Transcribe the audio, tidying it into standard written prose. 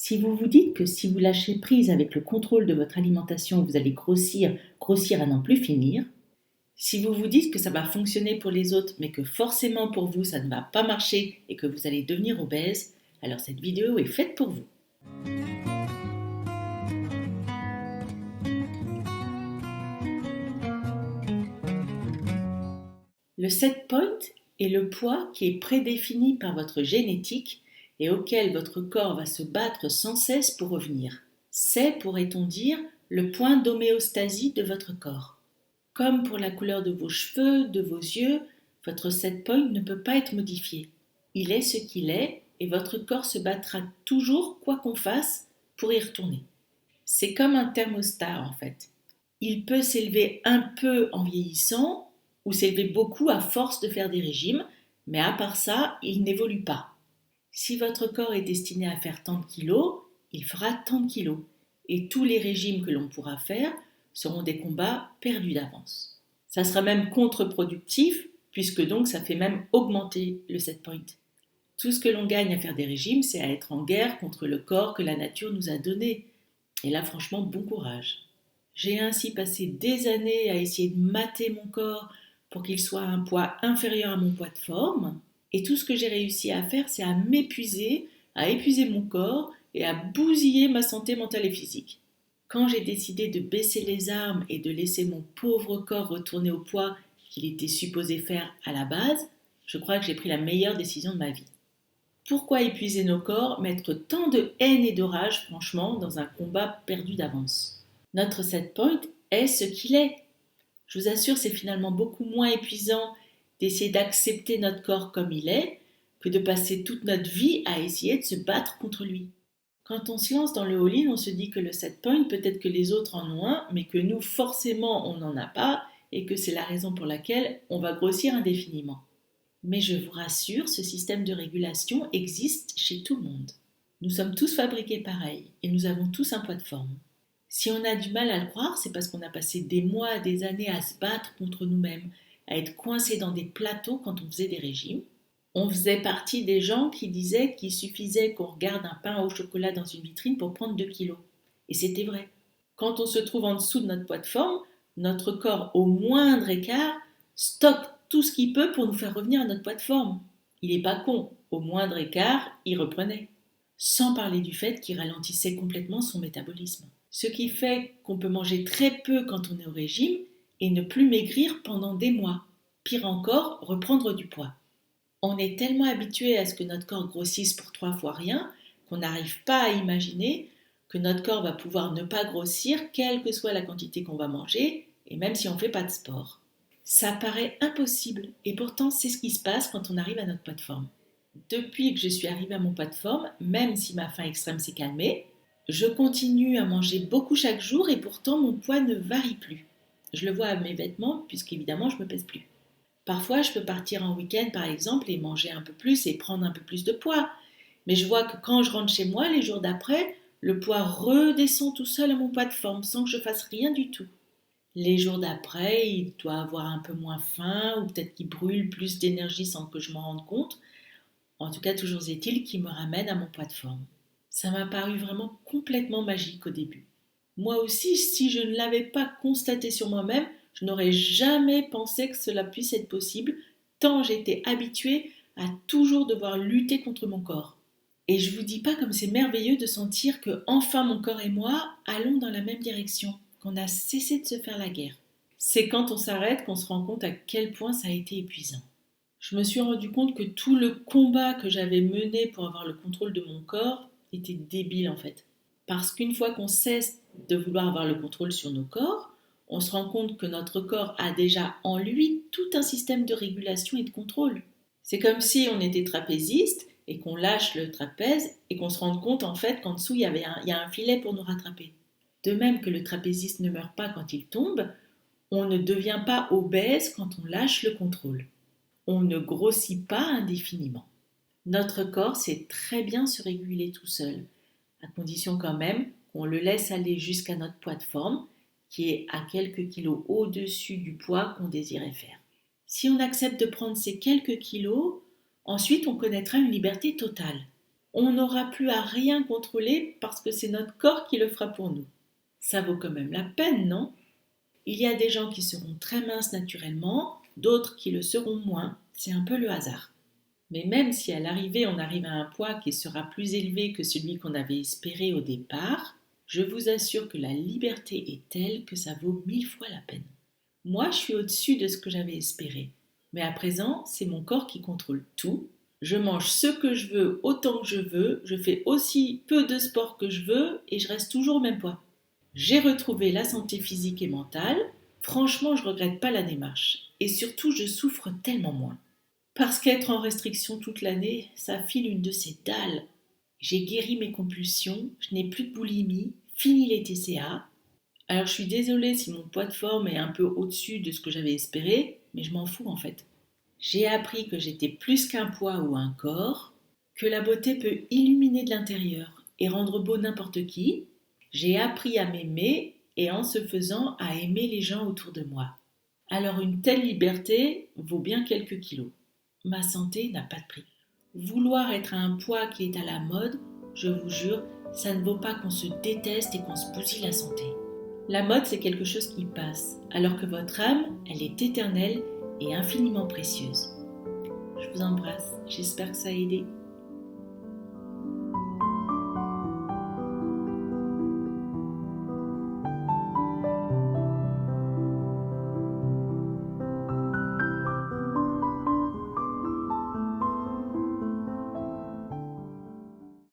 Si vous vous dites que si vous lâchez prise avec le contrôle de votre alimentation, vous allez grossir, grossir à n'en plus finir, si vous vous dites que ça va fonctionner pour les autres, mais que forcément pour vous ça ne va pas marcher et que vous allez devenir obèse, alors cette vidéo est faite pour vous. Le set point est le poids qui est prédéfini par votre génétique et auquel votre corps va se battre sans cesse pour revenir. C'est, pourrait-on dire, le point d'homéostasie de votre corps. Comme pour la couleur de vos cheveux, de vos yeux, votre set point ne peut pas être modifié. Il est ce qu'il est et votre corps se battra toujours, quoi qu'on fasse, pour y retourner. C'est comme un thermostat en fait. Il peut s'élever un peu en vieillissant ou s'élever beaucoup à force de faire des régimes, mais à part ça, il n'évolue pas. Si votre corps est destiné à faire tant de kilos, il fera tant de kilos. Et tous les régimes que l'on pourra faire seront des combats perdus d'avance. Ça sera même contre-productif, puisque donc ça fait même augmenter le set point. Tout ce que l'on gagne à faire des régimes, c'est à être en guerre contre le corps que la nature nous a donné. Et là, franchement, bon courage. J'ai ainsi passé des années à essayer de mater mon corps pour qu'il soit à un poids inférieur à mon poids de forme. Et tout ce que j'ai réussi à faire, c'est à m'épuiser, à épuiser mon corps et à bousiller ma santé mentale et physique. Quand j'ai décidé de baisser les armes et de laisser mon pauvre corps retourner au poids qu'il était supposé faire à la base, je crois que j'ai pris la meilleure décision de ma vie. Pourquoi épuiser nos corps, mettre tant de haine et de rage, franchement, dans un combat perdu d'avance? Notre set point est ce qu'il est. Je vous assure, c'est finalement beaucoup moins épuisant d'essayer d'accepter notre corps comme il est que de passer toute notre vie à essayer de se battre contre lui. Quand on se lance dans le all-in, on se dit que le set point, peut-être que les autres en ont un, mais que nous, forcément, on n'en a pas, et que c'est la raison pour laquelle on va grossir indéfiniment. Mais je vous rassure, ce système de régulation existe chez tout le monde. Nous sommes tous fabriqués pareil, et nous avons tous un poids de forme. Si on a du mal à le croire, c'est parce qu'on a passé des mois, des années à se battre contre nous-mêmes, à être coincés dans des plateaux quand on faisait des régimes. On faisait partie des gens qui disaient qu'il suffisait qu'on regarde un pain au chocolat dans une vitrine pour prendre 2 kilos. Et c'était vrai. Quand on se trouve en dessous de notre poids de forme, notre corps, au moindre écart, stocke tout ce qu'il peut pour nous faire revenir à notre poids de forme. Il n'est pas con. Au moindre écart, il reprenait. Sans parler du fait qu'il ralentissait complètement son métabolisme. Ce qui fait qu'on peut manger très peu quand on est au régime et ne plus maigrir pendant des mois. Pire encore, reprendre du poids. On est tellement habitué à ce que notre corps grossisse pour 3 fois rien qu'on n'arrive pas à imaginer que notre corps va pouvoir ne pas grossir quelle que soit la quantité qu'on va manger et même si on ne fait pas de sport. Ça paraît impossible et pourtant c'est ce qui se passe quand on arrive à notre poids de forme. Depuis que je suis arrivée à mon poids de forme, même si ma faim extrême s'est calmée, je continue à manger beaucoup chaque jour et pourtant mon poids ne varie plus. Je le vois à mes vêtements puisqu'évidemment je ne me pèse plus. Parfois je peux partir en week-end par exemple et manger un peu plus et prendre un peu plus de poids. Mais je vois que quand je rentre chez moi, les jours d'après, le poids redescend tout seul à mon poids de forme sans que je fasse rien du tout. Les jours d'après, il doit avoir un peu moins faim ou peut-être qu'il brûle plus d'énergie sans que je m'en rende compte. En tout cas, toujours est-il qu'il me ramène à mon poids de forme. Ça m'a paru vraiment complètement magique au début. Moi aussi, si je ne l'avais pas constaté sur moi-même, je n'aurais jamais pensé que cela puisse être possible, tant j'étais habituée à toujours devoir lutter contre mon corps. Et je vous dis pas comme c'est merveilleux de sentir que enfin mon corps et moi allons dans la même direction, qu'on a cessé de se faire la guerre. C'est quand on s'arrête qu'on se rend compte à quel point ça a été épuisant. Je me suis rendu compte que tout le combat que j'avais mené pour avoir le contrôle de mon corps était débile en fait. Parce qu'une fois qu'on cesse de vouloir avoir le contrôle sur nos corps, on se rend compte que notre corps a déjà en lui tout un système de régulation et de contrôle. C'est comme si on était trapéziste et qu'on lâche le trapèze et qu'on se rende compte en fait qu'en dessous il y a un filet pour nous rattraper. De même que le trapéziste ne meurt pas quand il tombe, on ne devient pas obèse quand on lâche le contrôle. On ne grossit pas indéfiniment. Notre corps sait très bien se réguler tout seul, à condition quand même qu'on le laisse aller jusqu'à notre poids de forme, qui est à quelques kilos au-dessus du poids qu'on désirait faire. Si on accepte de prendre ces quelques kilos, ensuite on connaîtra une liberté totale. On n'aura plus à rien contrôler parce que c'est notre corps qui le fera pour nous. Ça vaut quand même la peine, non? Il y a des gens qui seront très minces naturellement, d'autres qui le seront moins, c'est un peu le hasard. Mais même si à l'arrivée on arrive à un poids qui sera plus élevé que celui qu'on avait espéré au départ, je vous assure que la liberté est telle que ça vaut 1000 fois la peine. Moi, je suis au-dessus de ce que j'avais espéré. Mais à présent, c'est mon corps qui contrôle tout. Je mange ce que je veux, autant que je veux, je fais aussi peu de sport que je veux et je reste toujours au même poids. J'ai retrouvé la santé physique et mentale. Franchement, je regrette pas la démarche. Et surtout, je souffre tellement moins. Parce qu'être en restriction toute l'année, ça file une de ces dalles. J'ai guéri mes compulsions, je n'ai plus de boulimie, fini les TCA. Alors je suis désolée si mon poids de forme est un peu au-dessus de ce que j'avais espéré, mais je m'en fous en fait. J'ai appris que j'étais plus qu'un poids ou un corps, que la beauté peut illuminer de l'intérieur et rendre beau n'importe qui. J'ai appris à m'aimer et en ce faisant à aimer les gens autour de moi. Alors une telle liberté vaut bien quelques kilos. Ma santé n'a pas de prix. Vouloir être à un poids qui est à la mode, je vous jure, ça ne vaut pas qu'on se déteste et qu'on se bousille la santé. La mode, c'est quelque chose qui passe, alors que votre âme, elle est éternelle et infiniment précieuse. Je vous embrasse, j'espère que ça a aidé.